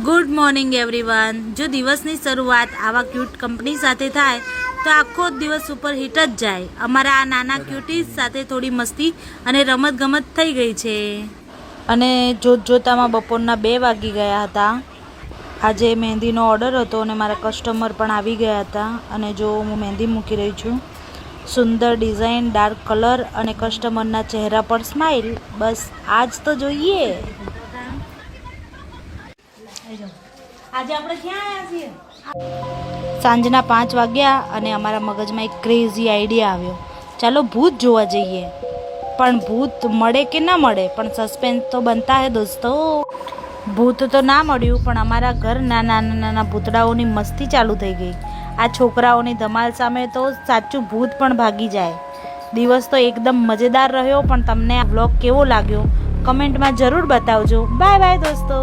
Good morning everyone. જો દિવસની શરૂઆત આવા ક્યુટ કંપની સાથે થાય તો આખો દિવસ સુપર હિટ જ જાય। અમારા આ નાના ક્યુટીઝ સાથે થોડી મસ્તી અને રમતગમત થઈ ગઈ છે અને જોતજોતામાં બપોરના 2 વાગી ગયા હતા। આજે મહેંદીનો ઓર્ડર હતો અને મારા કસ્ટમર પણ આવી ગયા હતા અને જો હું મહેંદી મૂકી રહી છું। સુંદર ડિઝાઇન, ડાર્ક કલર અને કસ્ટમરના ચહેરા પર સ્માઇલ, બસ આજ તો જોઈએ। આજે આપણે ક્યાં આવ્યા છીએ? સાંજના 5 વાગ્યા અને અમારા મગજમાં એક ક્રેઝી આઈડિયા આવ્યો, ચાલો ભૂત જોવા જઈએ। પણ ભૂત મળે કે ના મળે, પણ સસ્પેન્સ તો બનતા હે દોસ્તો। ભૂત તો ના મળ્યું, પણ અમારા ઘરના નાના ભૂતડાઓની મસ્તી ચાલુ થઈ ગઈ। આ છોકરાઓની ધમાલ સામે તો સાચું ભૂત પણ ભાગી જાય। દિવસ તો એકદમ મજેદાર રહ્યો, પણ તમને આ વ્લોગ કેવો લાગ્યો કમેન્ટમાં જરૂર બતાવજો। બાય બાય દોસ્તો।